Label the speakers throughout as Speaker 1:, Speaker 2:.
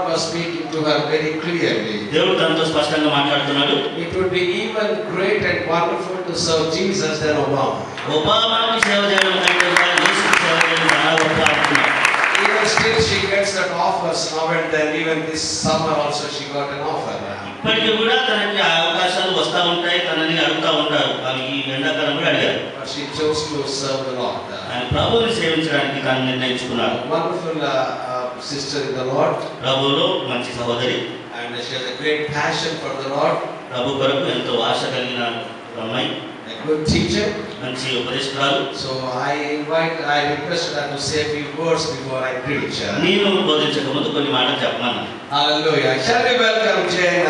Speaker 1: was speaking to her very clearly.
Speaker 2: దేవుడు తనతో స్పష్టంగా మాట్లాడుతున్నాడు.
Speaker 1: It would be even great and wonderful to serve Jesus than Obama.
Speaker 2: ఒబామాకి సేవ చేయడం కంటే కూడా యేసుకి సేవ చేయడం చాలా గొప్ప అనుకున్నాడు.
Speaker 1: Even still she gets that offers now and then. Even this summer also she got an offer.
Speaker 2: ఇప్పటికీ కూడా తనకి అవకాశాలు వస్తూ ఉంటాయి, తనని అడుగుతూ ఉంటారు. అవి ఈ ఎండాకాలం కూడా అడిగారు.
Speaker 1: But she chose to serve the Lord.
Speaker 2: ఆయన ప్రభువుని సేవించడానికి తాను నిర్ణయించుకున్నాడు.
Speaker 1: Wonderful sister in the Lord.
Speaker 2: ప్రభువులో మంచి సహోదరి.
Speaker 1: And she has a great passion for the Lord.
Speaker 2: ప్రభు కొరకు ఎంతో ఆశ కలిగిన అమ్మాయి.
Speaker 1: A good teacher.
Speaker 2: మంచి ఉపదేశకురాలు.
Speaker 1: So I requested her to say a few words before I preach.
Speaker 2: నేను బోధించక ముందు కొన్ని మాటలు చెప్పమన్నా.
Speaker 1: Hallelujah. Shall we welcome Jane?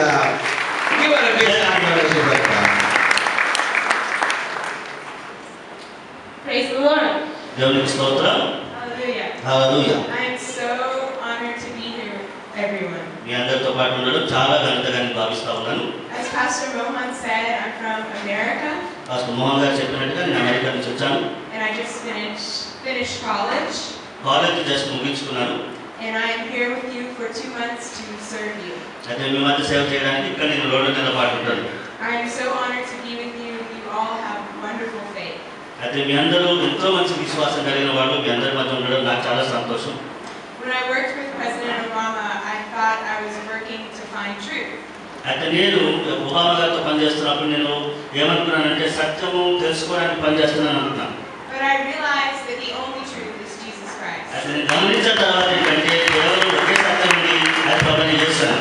Speaker 1: Give her a big hand when she welcome.
Speaker 3: Praise the Lord.
Speaker 2: దేవునికి స్తోత్రం.
Speaker 3: Hallelujah.
Speaker 2: Hallelujah.
Speaker 3: I am so honored to be here with everyone.
Speaker 2: మీ అందరితో పాటు ఉండడం చాలా ఘనతగా భావిస్తా ఉన్నాను.
Speaker 3: As Pastor Mohan said, I'm from America.
Speaker 2: Pastor Mohan గారు చెప్పినట్టుగా నేను అమెరికా నుంచి వచ్చాను.
Speaker 3: And I just finished college.
Speaker 2: College just ముగించుకున్నాను.
Speaker 3: And I am here with you for 2 months to serve you.
Speaker 2: అయితే మీ మధ్య సేవ చేయడానికి ఇక్కడ నేను 2 నెలల పాటు ఉంటాను.
Speaker 3: I am so honored to be with you. You all have wonderful faith.
Speaker 2: అయితే మీ అందరూ ఎంతో మంచి విశ్వాసం కలిగిన వాళ్ళు మీ అందరి మధ్య ఉండడం నాకు చాలా సంతోషం.
Speaker 3: When I worked with President Obama, I thought I was working to find truth.
Speaker 2: అయితే నేను ఒబామా గారితో పనిచేస్తున్నప్పుడు నేను ఏమనుకున్నానంటే సత్యము తెలుసుకోవడానికి పనిచేస్తున్నాను అనుకున్నాను.
Speaker 3: But I realized that the only truth is Jesus Christ.
Speaker 2: అయితే నేను గమనించిన తర్వాత ఏంటంటే కేవలం ఒకే సత్యం ఉంది, అది ప్రభుని చేస్తాను.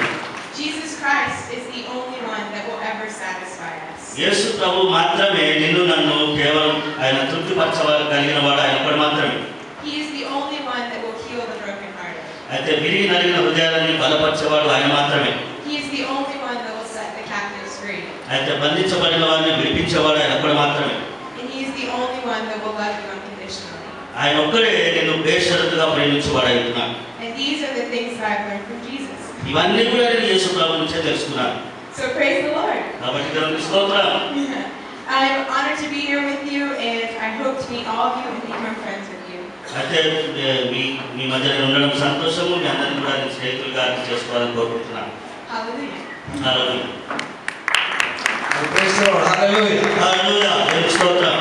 Speaker 3: Jesus Christ is the only one that will ever satisfy us.
Speaker 2: యేసు ప్రభు మాత్రమే నిన్ను నన్ను కేవలం ఆయన తృప్తిపరచగలిగిన వాడు ఆయన ఒక్కడు మాత్రమే.
Speaker 3: He is the only one that will heal the brokenhearted.
Speaker 2: అయితే విరిగి నలిగిన హృదయాలని బలపరిచేవాడు ఆయన మాత్రమే.
Speaker 3: He is the only one that will set the captives free.
Speaker 2: అయితే బంధించబడిన వారిని విడిపించేవాడు ఆయన ఒక్కడు మాత్రమే.
Speaker 3: And he is the only one that will love you unconditionally.
Speaker 2: ఆయన ఒక్కడే నిన్ను బేషరతుగా ప్రేమించేవాడు అంటున్నాడు.
Speaker 3: And these are the things that I've learned from Jesus.
Speaker 2: ఇవన్నీ కూడా నేను యేసు ప్రభు నుంచే తెలుసుకున్నాను.
Speaker 3: So praise the Lord.
Speaker 2: కాబట్టి దేవునికి స్తోత్రం.
Speaker 3: I'm honored to be here with you, and I hope to meet all of you and become friends with you.
Speaker 2: అయితే మీ మధ్య ఉండడం సంతోషము, మీ అందరిని కూడా నేను స్నేహితులుగా చేసుకోవాలని కోరుకుంటున్నాను.
Speaker 3: Hallelujah.
Speaker 2: Hallelujah.
Speaker 1: Praise the Lord. Hallelujah.
Speaker 2: హల్లెలూయా. దేవునికి స్తోత్రం.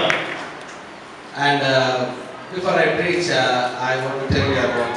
Speaker 1: And before I preach, I want to tell you about